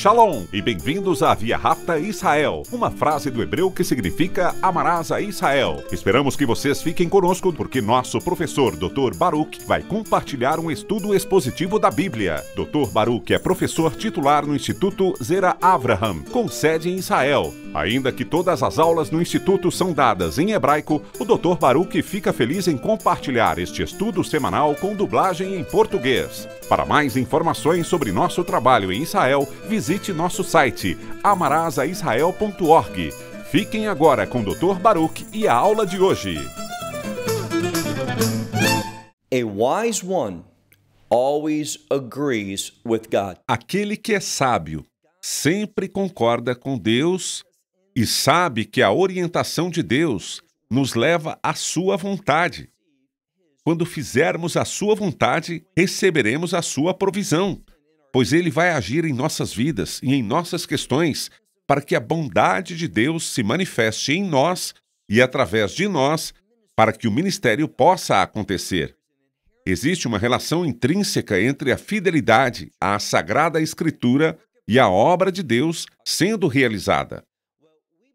Shalom e bem-vindos à Via Rápida Israel, uma frase do hebreu que significa amarás a Israel. Esperamos que vocês fiquem conosco porque nosso professor Dr. Baruch vai compartilhar um estudo expositivo da Bíblia. Dr. Baruch é professor titular no Instituto Zera Avraham, com sede em Israel. Ainda que todas as aulas no Instituto são dadas em hebraico, o Dr. Baruch fica feliz em compartilhar este estudo semanal com dublagem em português. Para mais informações sobre nosso trabalho em Israel, visite nosso site amarasaisrael.org. Fiquem agora com o Dr. Baruch e a aula de hoje. A wise one always agrees with God. Aquele que é sábio sempre concorda com Deus e sabe que a orientação de Deus nos leva à sua vontade. Quando fizermos a sua vontade, receberemos a sua provisão, pois Ele vai agir em nossas vidas e em nossas questões para que a bondade de Deus se manifeste em nós e através de nós para que o ministério possa acontecer. Existe uma relação intrínseca entre a fidelidade à Sagrada Escritura e a obra de Deus sendo realizada.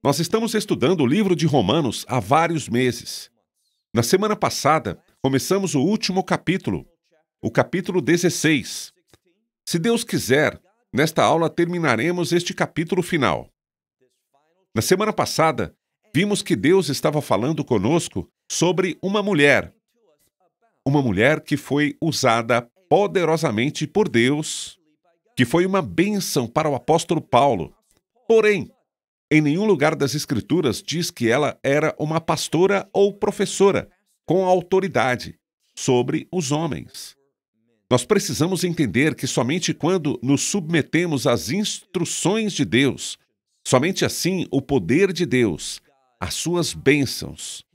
Nós estamos estudando o livro de Romanos há vários meses. Na semana passada, começamos o último capítulo, o capítulo 16. Se Deus quiser, nesta aula terminaremos este capítulo final. Na semana passada, vimos que Deus estava falando conosco sobre uma mulher que foi usada poderosamente por Deus, que foi uma bênção para o apóstolo Paulo. Porém, em nenhum lugar das Escrituras diz que ela era uma pastora ou professora com autoridade sobre os homens. Nós precisamos entender que somente quando nos submetemos às instruções de Deus, somente assim o poder de Deus, as suas bênçãos,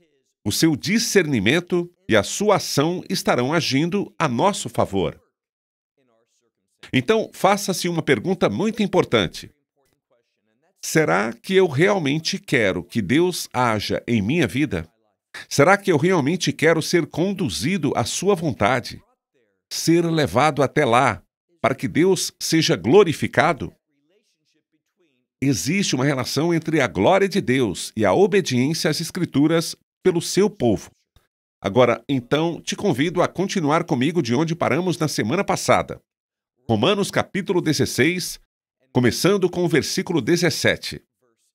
o seu discernimento e a sua ação estarão agindo a nosso favor. Então, faça-se uma pergunta muito importante. Será que eu realmente quero que Deus haja em minha vida? Será que eu realmente quero ser conduzido à sua vontade? Ser levado até lá, para que Deus seja glorificado? Existe uma relação entre a glória de Deus e a obediência às Escrituras pelo seu povo. Agora, então, te convido a continuar comigo de onde paramos na semana passada. Romanos capítulo 16, começando com o versículo 17.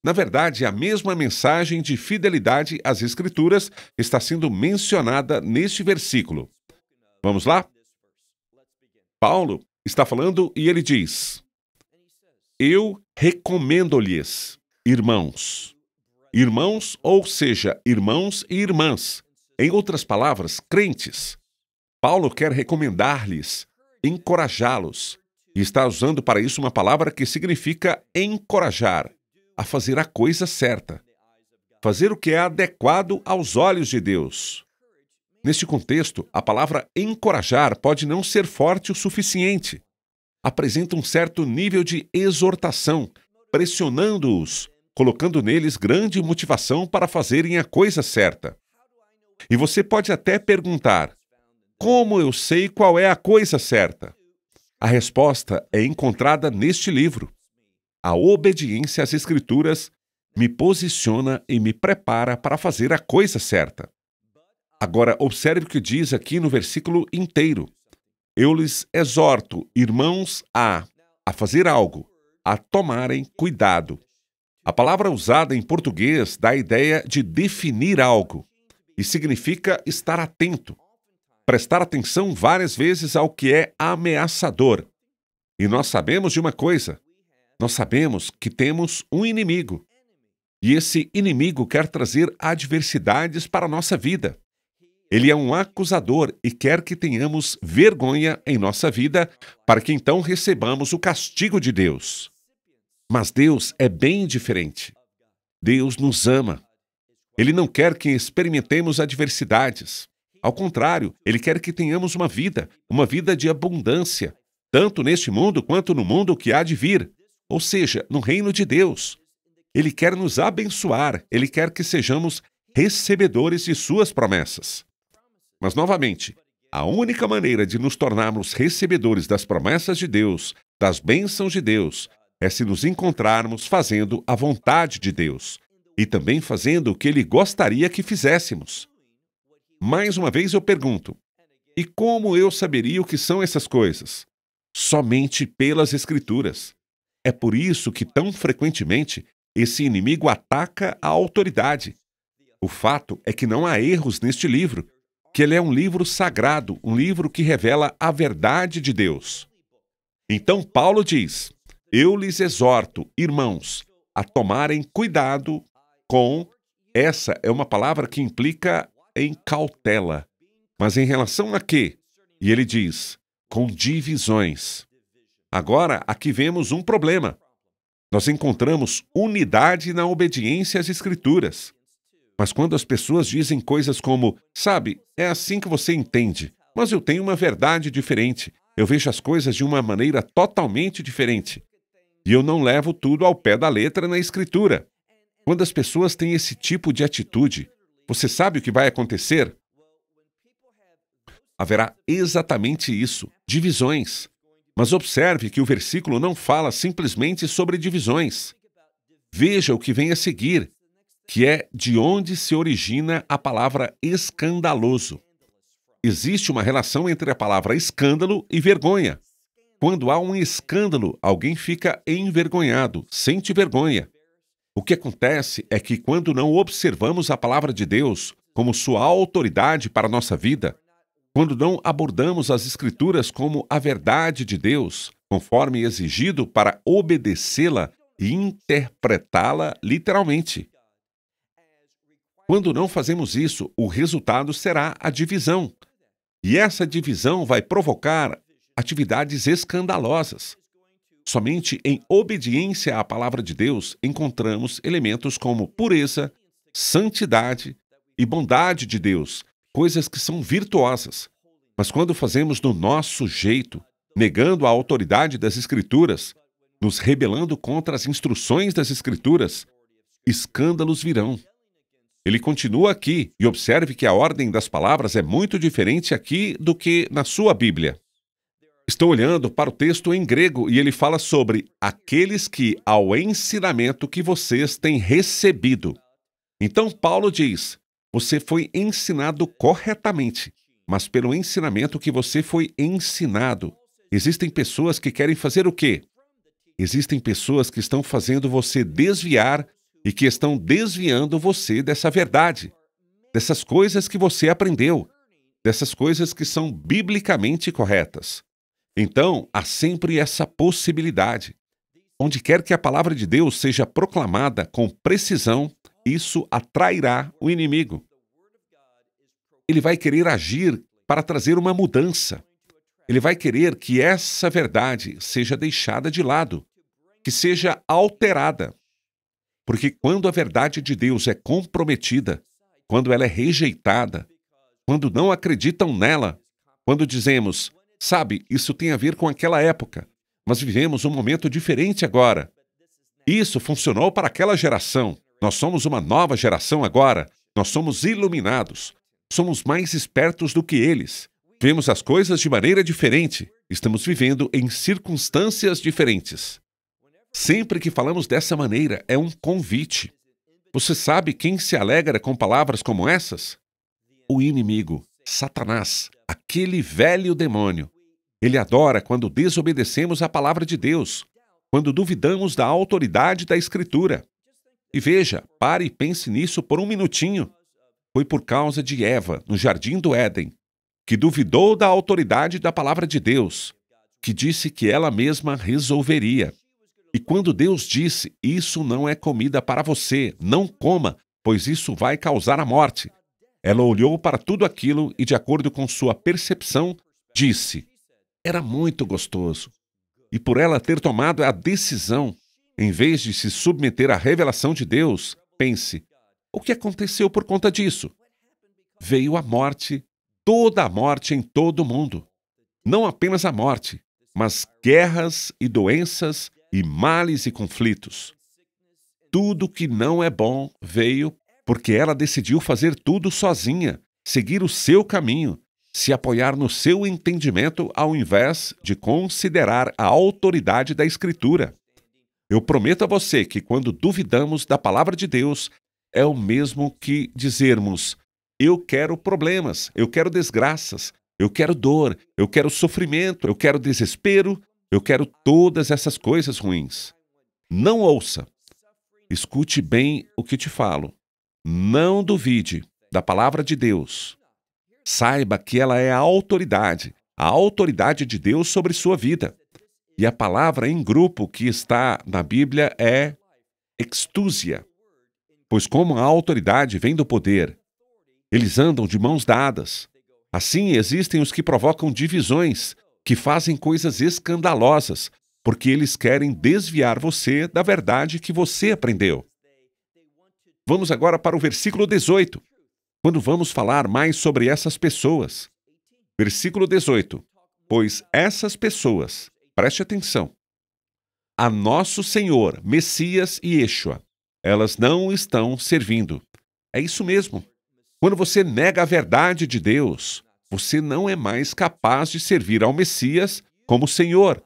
Na verdade, a mesma mensagem de fidelidade às Escrituras está sendo mencionada neste versículo. Vamos lá? Paulo está falando e ele diz: Eu recomendo-lhes, irmãos. Irmãos, ou seja, irmãos e irmãs. Em outras palavras, crentes. Paulo quer recomendar-lhes, encorajá-los. E está usando para isso uma palavra que significa encorajar, a fazer a coisa certa. Fazer o que é adequado aos olhos de Deus. Neste contexto, a palavra encorajar pode não ser forte o suficiente. Apresenta um certo nível de exortação, pressionando-os, colocando neles grande motivação para fazerem a coisa certa. E você pode até perguntar: como eu sei qual é a coisa certa? A resposta é encontrada neste livro. A obediência às Escrituras me posiciona e me prepara para fazer a coisa certa. Agora, observe o que diz aqui no versículo inteiro. Eu lhes exorto, irmãos, a fazer algo, a tomarem cuidado. A palavra usada em português dá a ideia de definir algo e significa estar atento. Prestar atenção várias vezes ao que é ameaçador. E nós sabemos de uma coisa. Nós sabemos que temos um inimigo. E esse inimigo quer trazer adversidades para a nossa vida. Ele é um acusador e quer que tenhamos vergonha em nossa vida para que então recebamos o castigo de Deus. Mas Deus é bem diferente. Deus nos ama. Ele não quer que experimentemos adversidades. Ao contrário, Ele quer que tenhamos uma vida de abundância, tanto neste mundo quanto no mundo que há de vir, ou seja, no reino de Deus. Ele quer nos abençoar, Ele quer que sejamos recebedores de suas promessas. Mas, novamente, a única maneira de nos tornarmos recebedores das promessas de Deus, das bênçãos de Deus, é se nos encontrarmos fazendo a vontade de Deus e também fazendo o que Ele gostaria que fizéssemos. Mais uma vez eu pergunto, e como eu saberia o que são essas coisas? Somente pelas Escrituras. É por isso que tão frequentemente esse inimigo ataca a autoridade. O fato é que não há erros neste livro, que ele é um livro sagrado, um livro que revela a verdade de Deus. Então Paulo diz, eu lhes exorto, irmãos, a tomarem cuidado com... Essa é uma palavra que implica em cautela. Mas em relação a quê? E ele diz, com divisões. Agora, aqui vemos um problema. Nós encontramos unidade na obediência às Escrituras. Mas quando as pessoas dizem coisas como, sabe, é assim que você entende, mas eu tenho uma verdade diferente, eu vejo as coisas de uma maneira totalmente diferente. E eu não levo tudo ao pé da letra na Escritura. Quando as pessoas têm esse tipo de atitude, você sabe o que vai acontecer? Haverá exatamente isso, divisões. Mas observe que o versículo não fala simplesmente sobre divisões. Veja o que vem a seguir, que é de onde se origina a palavra escandaloso. Existe uma relação entre a palavra escândalo e vergonha. Quando há um escândalo, alguém fica envergonhado, sente vergonha. O que acontece é que quando não observamos a palavra de Deus como sua autoridade para a nossa vida, quando não abordamos as Escrituras como a verdade de Deus, conforme exigido para obedecê-la e interpretá-la literalmente. Quando não fazemos isso, o resultado será a divisão. E essa divisão vai provocar atividades escandalosas. Somente em obediência à palavra de Deus encontramos elementos como pureza, santidade e bondade de Deus, coisas que são virtuosas. Mas quando fazemos do nosso jeito, negando a autoridade das Escrituras, nos rebelando contra as instruções das Escrituras, escândalos virão. Ele continua aqui, e observe que a ordem das palavras é muito diferente aqui do que na sua Bíblia. Estou olhando para o texto em grego e ele fala sobre aqueles que, ao ensinamento que vocês têm recebido. Então Paulo diz, você foi ensinado corretamente, mas pelo ensinamento que você foi ensinado. Existem pessoas que querem fazer o quê? Existem pessoas que estão fazendo você desviar e que estão desviando você dessa verdade, dessas coisas que você aprendeu, dessas coisas que são biblicamente corretas. Então, há sempre essa possibilidade. Onde quer que a palavra de Deus seja proclamada com precisão, isso atrairá o inimigo. Ele vai querer agir para trazer uma mudança. Ele vai querer que essa verdade seja deixada de lado, que seja alterada. Porque quando a verdade de Deus é comprometida, quando ela é rejeitada, quando não acreditam nela, quando dizemos, sabe, isso tem a ver com aquela época, mas vivemos um momento diferente agora. Isso funcionou para aquela geração. Nós somos uma nova geração agora. Nós somos iluminados. Somos mais espertos do que eles. Vemos as coisas de maneira diferente. Estamos vivendo em circunstâncias diferentes. Sempre que falamos dessa maneira, é um convite. Você sabe quem se alegra com palavras como essas? O inimigo, Satanás, aquele velho demônio. Ele adora quando desobedecemos à palavra de Deus, quando duvidamos da autoridade da Escritura. E veja, pare e pense nisso por um minutinho. Foi por causa de Eva, no Jardim do Éden, que duvidou da autoridade da palavra de Deus, que disse que ela mesma resolveria. E quando Deus disse, isso não é comida para você, não coma, pois isso vai causar a morte. Ela olhou para tudo aquilo e, de acordo com sua percepção, disse, era muito gostoso. E por ela ter tomado a decisão, em vez de se submeter à revelação de Deus, pense, o que aconteceu por conta disso? Veio a morte, toda a morte em todo o mundo. Não apenas a morte, mas guerras e doenças e males e conflitos. Tudo que não é bom veio porque ela decidiu fazer tudo sozinha, seguir o seu caminho, se apoiar no seu entendimento ao invés de considerar a autoridade da Escritura. Eu prometo a você que quando duvidamos da palavra de Deus, é o mesmo que dizermos: eu quero problemas, eu quero desgraças, eu quero dor, eu quero sofrimento, eu quero desespero, eu quero todas essas coisas ruins. Não ouça. Escute bem o que te falo. Não duvide da palavra de Deus. Saiba que ela é a autoridade de Deus sobre sua vida. E a palavra em grupo que está na Bíblia é exousia. Pois como a autoridade vem do poder, eles andam de mãos dadas. Assim existem os que provocam divisões, que fazem coisas escandalosas, porque eles querem desviar você da verdade que você aprendeu. Vamos agora para o versículo 18, quando vamos falar mais sobre essas pessoas. Versículo 18. Pois essas pessoas, preste atenção, a nosso Senhor, Messias e Yeshua, elas não estão servindo. É isso mesmo. Quando você nega a verdade de Deus, você não é mais capaz de servir ao Messias como Senhor.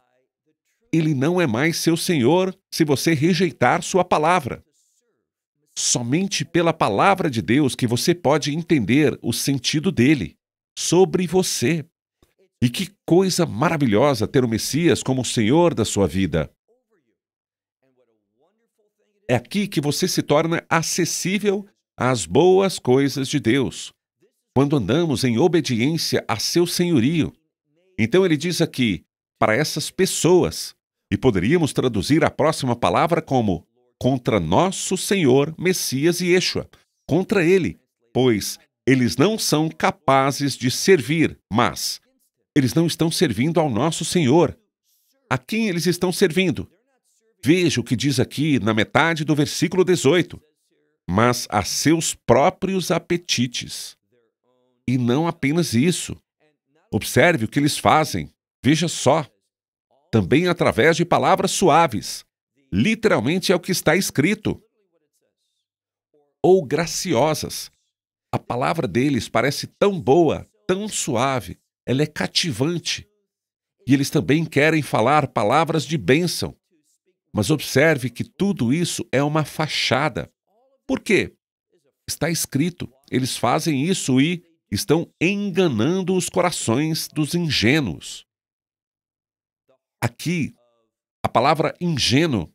Ele não é mais seu Senhor se você rejeitar sua palavra. Somente pela palavra de Deus que você pode entender o sentido dele sobre você. E que coisa maravilhosa ter o Messias como o Senhor da sua vida. É aqui que você se torna acessível às boas coisas de Deus, quando andamos em obediência a seu senhorio. Então ele diz aqui, para essas pessoas, e poderíamos traduzir a próxima palavra como contra nosso Senhor, Messias e Yeshua, contra ele, pois eles não são capazes de servir, mas eles não estão servindo ao nosso Senhor. A quem eles estão servindo? Veja o que diz aqui na metade do versículo 18. Mas a seus próprios apetites. E não apenas isso. Observe o que eles fazem. Veja só. Também através de palavras suaves. Literalmente é o que está escrito. Ou graciosas. A palavra deles parece tão boa, tão suave. Ela é cativante. E eles também querem falar palavras de bênção. Mas observe que tudo isso é uma fachada. Por quê? Está escrito. Eles fazem isso e estão enganando os corações dos ingênuos. Aqui, a palavra ingênuo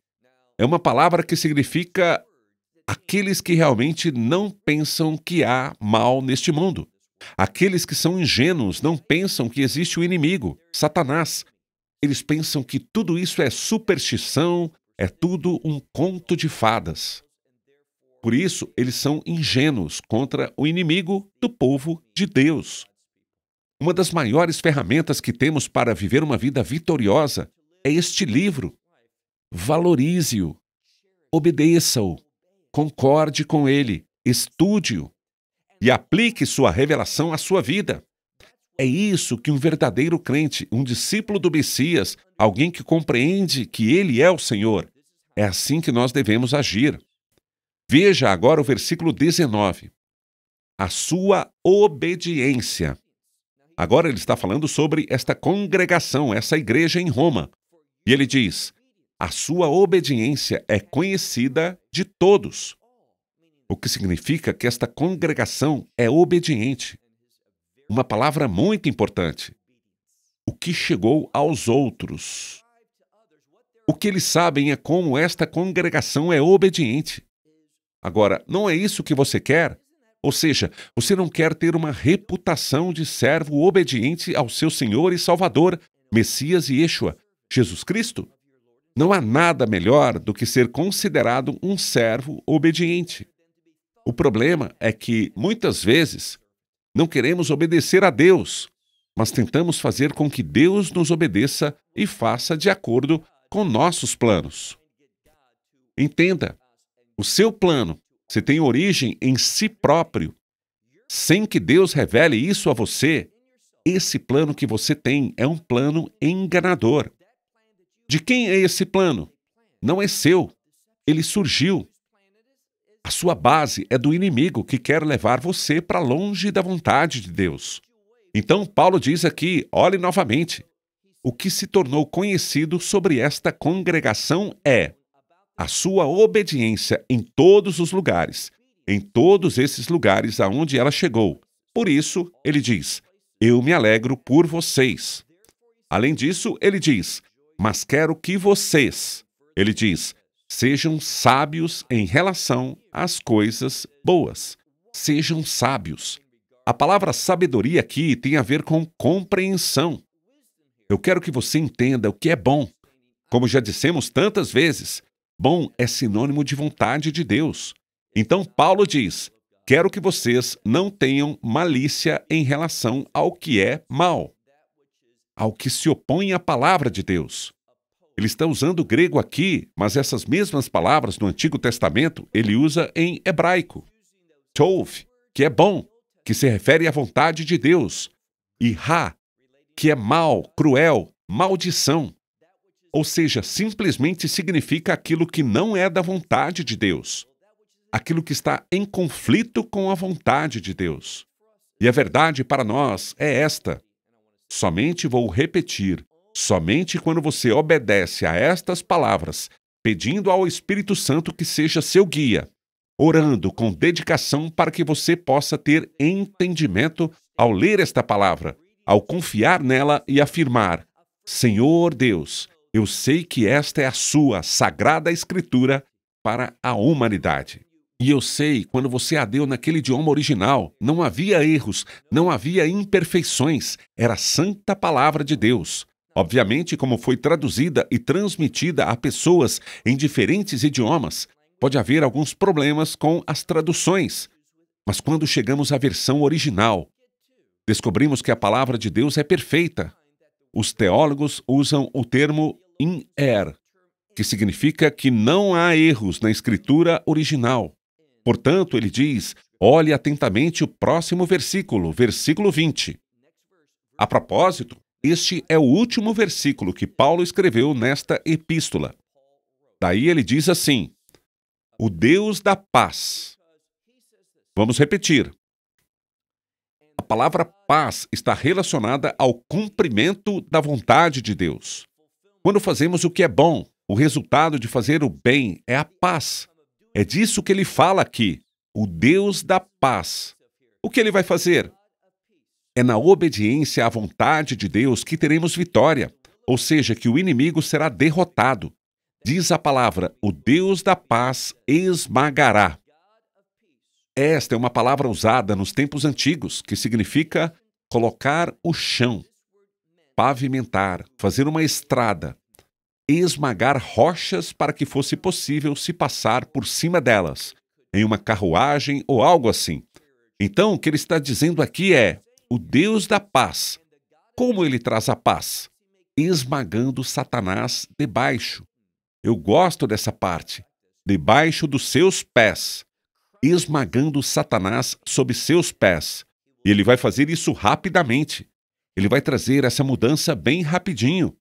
é uma palavra que significa aqueles que realmente não pensam que há mal neste mundo. Aqueles que são ingênuos não pensam que existe o inimigo, Satanás. Eles pensam que tudo isso é superstição, é tudo um conto de fadas. Por isso, eles são ingênuos contra o inimigo do povo de Deus. Uma das maiores ferramentas que temos para viver uma vida vitoriosa é este livro. Valorize-o, obedeça-o, concorde com ele, estude-o e aplique sua revelação à sua vida. É isso que um verdadeiro crente, um discípulo do Messias, alguém que compreende que ele é o Senhor, é assim que nós devemos agir. Veja agora o versículo 19. A sua obediência. Agora ele está falando sobre esta congregação, essa igreja em Roma. E ele diz, a sua obediência é conhecida de todos. O que significa que esta congregação é obediente. Uma palavra muito importante. O que chegou aos outros. O que eles sabem é como esta congregação é obediente. Agora, não é isso que você quer? Ou seja, você não quer ter uma reputação de servo obediente ao seu Senhor e Salvador, Messias e Yeshua, Jesus Cristo? Não há nada melhor do que ser considerado um servo obediente. O problema é que, muitas vezes, não queremos obedecer a Deus, mas tentamos fazer com que Deus nos obedeça e faça de acordo com nossos planos. Entenda, o seu plano, se tem origem em si próprio, sem que Deus revele isso a você, esse plano que você tem é um plano enganador. De quem é esse plano? Não é seu. Ele surgiu. A sua base é do inimigo que quer levar você para longe da vontade de Deus. Então, Paulo diz aqui, olhe novamente, o que se tornou conhecido sobre esta congregação é a sua obediência em todos os lugares, em todos esses lugares aonde ela chegou. Por isso, ele diz: eu me alegro por vocês. Além disso, ele diz: mas quero que vocês, ele diz, sejam sábios em relação às coisas boas. Sejam sábios. A palavra sabedoria aqui tem a ver com compreensão. Eu quero que você entenda o que é bom. Como já dissemos tantas vezes, bom é sinônimo de vontade de Deus. Então Paulo diz: quero que vocês não tenham malícia em relação ao que é mal, ao que se opõe à palavra de Deus. Ele está usando o grego aqui, mas essas mesmas palavras no Antigo Testamento ele usa em hebraico. Tov, que é bom, que se refere à vontade de Deus, e Ra, que é mal, cruel, maldição. Ou seja, simplesmente significa aquilo que não é da vontade de Deus, aquilo que está em conflito com a vontade de Deus. E a verdade para nós é esta. Somente vou repetir, somente quando você obedece a estas palavras, pedindo ao Espírito Santo que seja seu guia, orando com dedicação para que você possa ter entendimento ao ler esta palavra, ao confiar nela e afirmar: Senhor Deus, eu sei que esta é a sua sagrada escritura para a humanidade. E eu sei, quando você a deu naquele idioma original, não havia erros, não havia imperfeições, era a santa palavra de Deus. Obviamente, como foi traduzida e transmitida a pessoas em diferentes idiomas, pode haver alguns problemas com as traduções. Mas quando chegamos à versão original, descobrimos que a palavra de Deus é perfeita. Os teólogos usam o termo in-er, que significa que não há erros na escritura original. Portanto, ele diz: olhe atentamente o próximo versículo, versículo 20. A propósito, este é o último versículo que Paulo escreveu nesta epístola. Daí ele diz assim: o Deus da paz. Vamos repetir. A palavra paz está relacionada ao cumprimento da vontade de Deus. Quando fazemos o que é bom, o resultado de fazer o bem é a paz. É disso que ele fala aqui, o Deus da paz. O que ele vai fazer? É na obediência à vontade de Deus que teremos vitória, ou seja, que o inimigo será derrotado. Diz a palavra: o Deus da paz esmagará. Esta é uma palavra usada nos tempos antigos, que significa colocar o chão, pavimentar, fazer uma estrada, esmagar rochas para que fosse possível se passar por cima delas, em uma carruagem ou algo assim. Então, o que ele está dizendo aqui é: o Deus da paz. Como ele traz a paz? Esmagando Satanás debaixo. Eu gosto dessa parte. Debaixo dos seus pés. Esmagando Satanás sob seus pés. E ele vai fazer isso rapidamente. Ele vai trazer essa mudança bem rapidinho.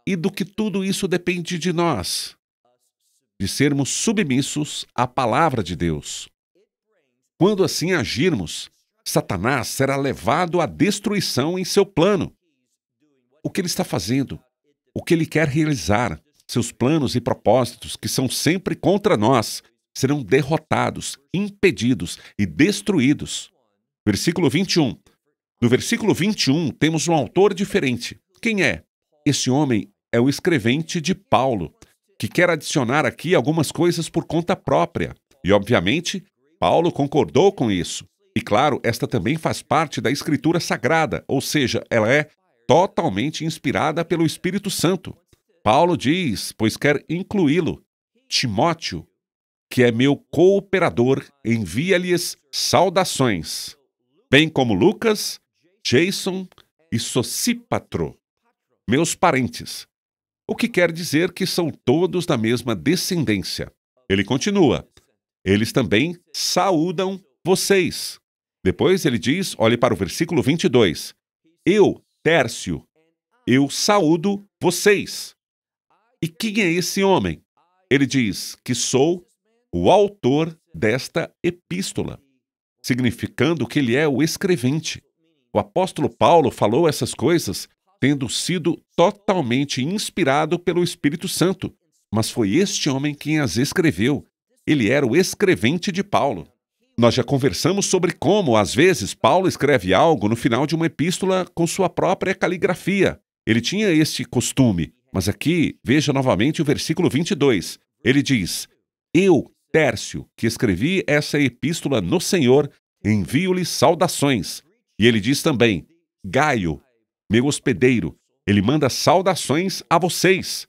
E do que tudo isso depende de nós? De sermos submissos à palavra de Deus. Quando assim agirmos, Satanás será levado à destruição em seu plano. O que ele está fazendo? O que ele quer realizar? Seus planos e propósitos, que são sempre contra nós, serão derrotados, impedidos e destruídos. Versículo 21. No versículo 21, temos um autor diferente. Quem é? Esse homem é o escrevente de Paulo, que quer adicionar aqui algumas coisas por conta própria. E, obviamente, Paulo concordou com isso. E, claro, esta também faz parte da Escritura Sagrada, ou seja, ela é totalmente inspirada pelo Espírito Santo. Paulo diz, pois quer incluí-lo: Timóteo, que é meu cooperador, envia-lhes saudações, bem como Lucas, Jason e Sosípatro, meus parentes. O que quer dizer que são todos da mesma descendência. Ele continua: eles também saúdam vocês. Depois ele diz, olhe para o versículo 22, eu, Tércio, eu saúdo vocês. E quem é esse homem? Ele diz que sou o autor desta epístola, significando que ele é o escrevente. O apóstolo Paulo falou essas coisas tendo sido totalmente inspirado pelo Espírito Santo, mas foi este homem quem as escreveu. Ele era o escrevente de Paulo. Nós já conversamos sobre como, às vezes, Paulo escreve algo no final de uma epístola com sua própria caligrafia. Ele tinha este costume, mas aqui, veja novamente o versículo 22. Ele diz: Eu, Tércio, que escrevi essa epístola no Senhor, envio-lhe saudações. E ele diz também: Gaio, meu hospedeiro, ele manda saudações a vocês.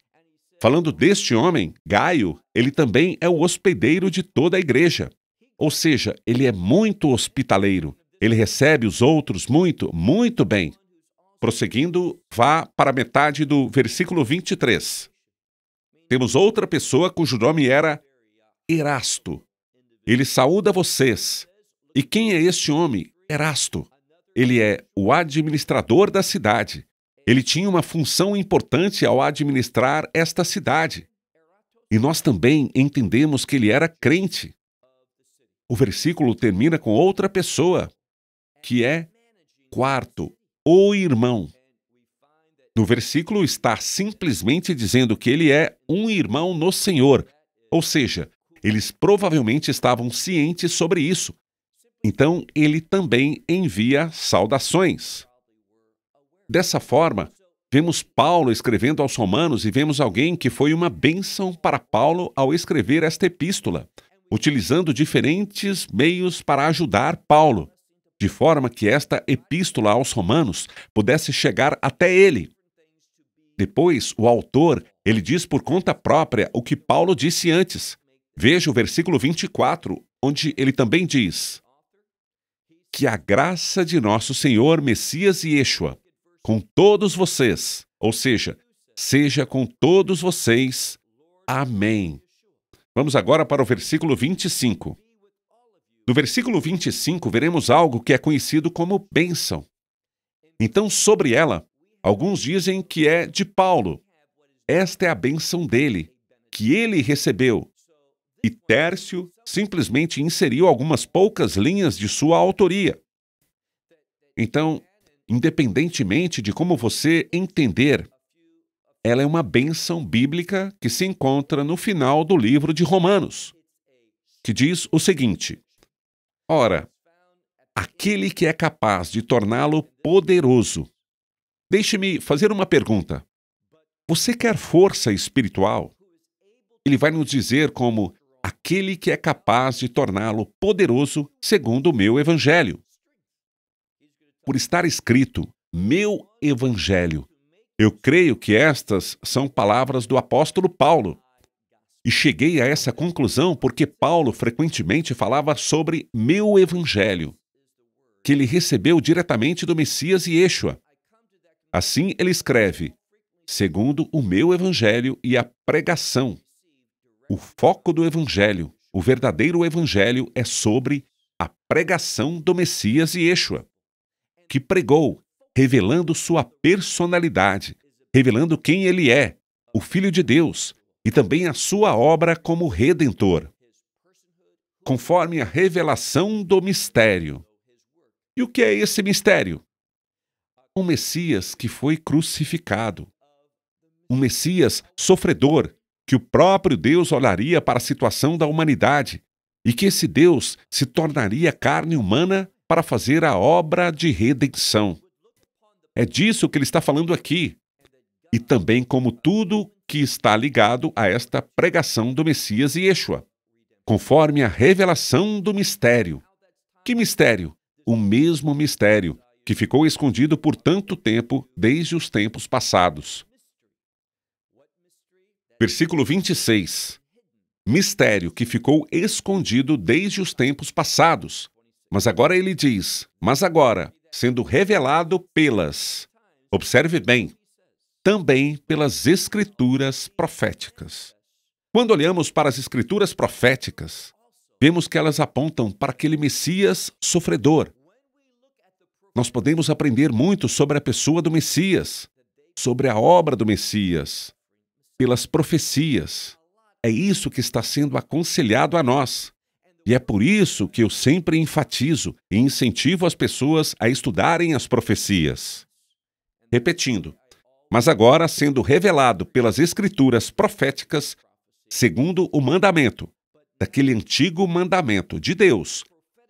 Falando deste homem, Gaio, ele também é o hospedeiro de toda a igreja. Ou seja, ele é muito hospitaleiro. Ele recebe os outros muito, muito bem. Prosseguindo, vá para a metade do versículo 23. Temos outra pessoa cujo nome era Erasto. Ele saúda vocês. E quem é este homem? Erasto. Ele é o administrador da cidade. Ele tinha uma função importante ao administrar esta cidade. E nós também entendemos que ele era crente. O versículo termina com outra pessoa, que é Quarto, o irmão. No versículo está simplesmente dizendo que ele é um irmão no Senhor. Ou seja, eles provavelmente estavam cientes sobre isso. Então, ele também envia saudações. Dessa forma, vemos Paulo escrevendo aos Romanos e vemos alguém que foi uma bênção para Paulo ao escrever esta epístola, utilizando diferentes meios para ajudar Paulo, de forma que esta epístola aos Romanos pudesse chegar até ele. Depois, o autor, ele diz por conta própria o que Paulo disse antes. Veja o versículo 24, onde ele também diz: Que a graça de nosso Senhor Messias Yeshua com todos vocês, ou seja com todos vocês. Amém. Vamos agora para o versículo 25. No versículo 25, veremos algo que é conhecido como bênção. Então, sobre ela, alguns dizem que é de Paulo. Esta é a bênção dele, que ele recebeu. E Tércio simplesmente inseriu algumas poucas linhas de sua autoria. Então, independentemente de como você entender, ela é uma bênção bíblica que se encontra no final do livro de Romanos, que diz o seguinte: Ora, aquele que é capaz de torná-lo poderoso. Deixe-me fazer uma pergunta. Você quer força espiritual? Ele vai nos dizer como aquele que é capaz de torná-lo poderoso segundo o meu evangelho. Por estar escrito, meu evangelho, eu creio que estas são palavras do apóstolo Paulo. E cheguei a essa conclusão porque Paulo frequentemente falava sobre meu evangelho, que ele recebeu diretamente do Messias Yeshua. Assim ele escreve, segundo o meu evangelho e a pregação. O foco do evangelho, o verdadeiro evangelho é sobre a pregação do Messias Yeshua, que pregou, revelando sua personalidade, revelando quem ele é, o Filho de Deus, e também a sua obra como Redentor, conforme a revelação do mistério. E o que é esse mistério? Um Messias que foi crucificado. Um Messias sofredor, que o próprio Deus olharia para a situação da humanidade e que esse Deus se tornaria carne humana para fazer a obra de redenção. É disso que ele está falando aqui. E também como tudo que está ligado a esta pregação do Messias Yeshua, conforme a revelação do mistério. Que mistério? O mesmo mistério que ficou escondido por tanto tempo desde os tempos passados. Versículo 26. Mistério que ficou escondido desde os tempos passados. Mas agora ele diz, mas agora, sendo revelado pelas, observe bem, também pelas Escrituras proféticas. Quando olhamos para as Escrituras proféticas, vemos que elas apontam para aquele Messias sofredor. Nós podemos aprender muito sobre a pessoa do Messias, sobre a obra do Messias, pelas profecias. É isso que está sendo aconselhado a nós. E é por isso que eu sempre enfatizo e incentivo as pessoas a estudarem as profecias. Repetindo, mas agora, sendo revelado pelas Escrituras proféticas, segundo o mandamento, daquele antigo mandamento de Deus.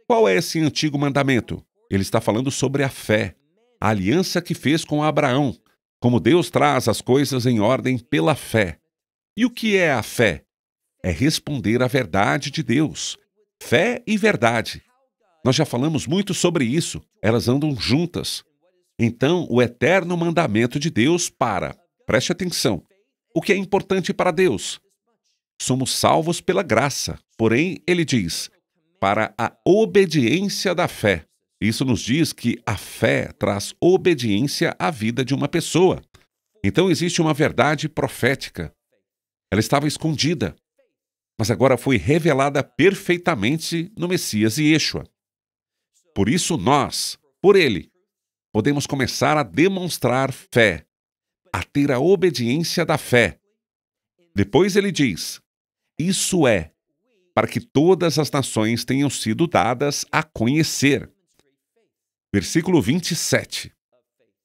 Qual é esse antigo mandamento? Ele está falando sobre a fé, a aliança que fez com Abraão, como Deus traz as coisas em ordem pela fé. E o que é a fé? É responder à verdade de Deus. Fé e verdade. Nós já falamos muito sobre isso, elas andam juntas. Então, o eterno mandamento de Deus preste atenção, o que é importante para Deus? Somos salvos pela graça, porém, ele diz, para a obediência da fé. Isso nos diz que a fé traz obediência à vida de uma pessoa. Então, existe uma verdade profética. Ela estava escondida, mas agora foi revelada perfeitamente no Messias Yeshua. Por isso nós, por ele, podemos começar a demonstrar fé, a ter a obediência da fé. Depois ele diz, isso é, para que todas as nações tenham sido dadas a conhecer. Versículo 27.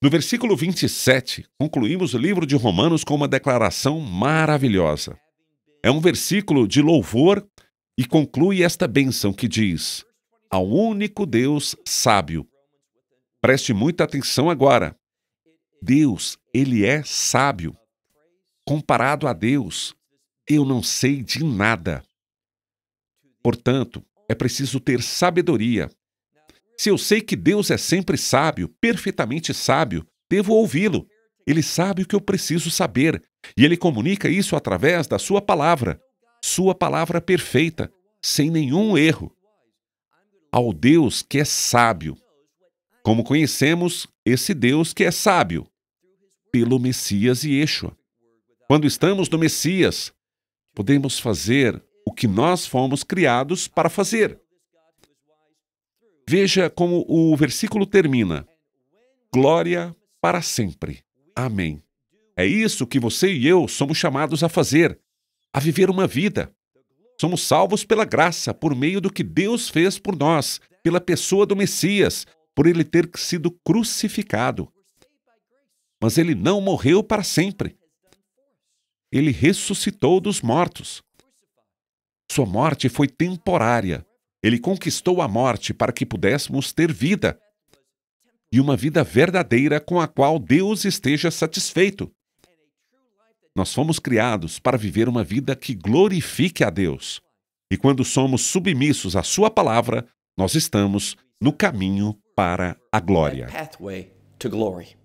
No versículo 27, concluímos o livro de Romanos com uma declaração maravilhosa. É um versículo de louvor e conclui esta bênção que diz, ao único Deus sábio. Preste muita atenção agora. Deus, ele é sábio. Comparado a Deus, eu não sei de nada. Portanto, é preciso ter sabedoria. Se eu sei que Deus é sempre sábio, perfeitamente sábio, devo ouvi-lo. Ele sabe o que eu preciso saber, e ele comunica isso através da sua palavra perfeita, sem nenhum erro. Ao Deus que é sábio. Como conhecemos esse Deus que é sábio? Pelo Messias Yeshua. Quando estamos no Messias, podemos fazer o que nós fomos criados para fazer. Veja como o versículo termina. Glória para sempre. Amém. É isso que você e eu somos chamados a fazer, a viver uma vida. Somos salvos pela graça, por meio do que Deus fez por nós, pela pessoa do Messias, por ele ter sido crucificado. Mas ele não morreu para sempre. Ele ressuscitou dos mortos. Sua morte foi temporária. Ele conquistou a morte para que pudéssemos ter vida. E uma vida verdadeira com a qual Deus esteja satisfeito. Nós fomos criados para viver uma vida que glorifique a Deus. E quando somos submissos à sua palavra, nós estamos no caminho para a glória. Pathway to glory.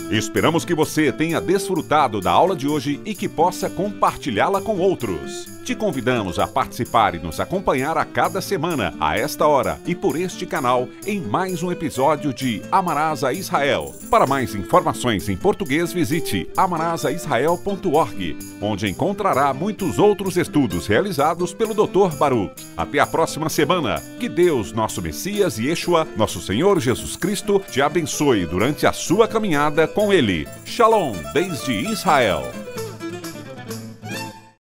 Esperamos que você tenha desfrutado da aula de hoje e que possa compartilhá-la com outros. Te convidamos a participar e nos acompanhar a cada semana, a esta hora e por este canal, em mais um episódio de Amarás a Israel. Para mais informações em português, visite amarasaisrael.org, onde encontrará muitos outros estudos realizados pelo Dr. Baruch. Até a próxima semana. Que Deus, nosso Messias Yeshua, nosso Senhor Jesus Cristo, te abençoe durante a sua caminhada com Ele. Shalom, desde Israel.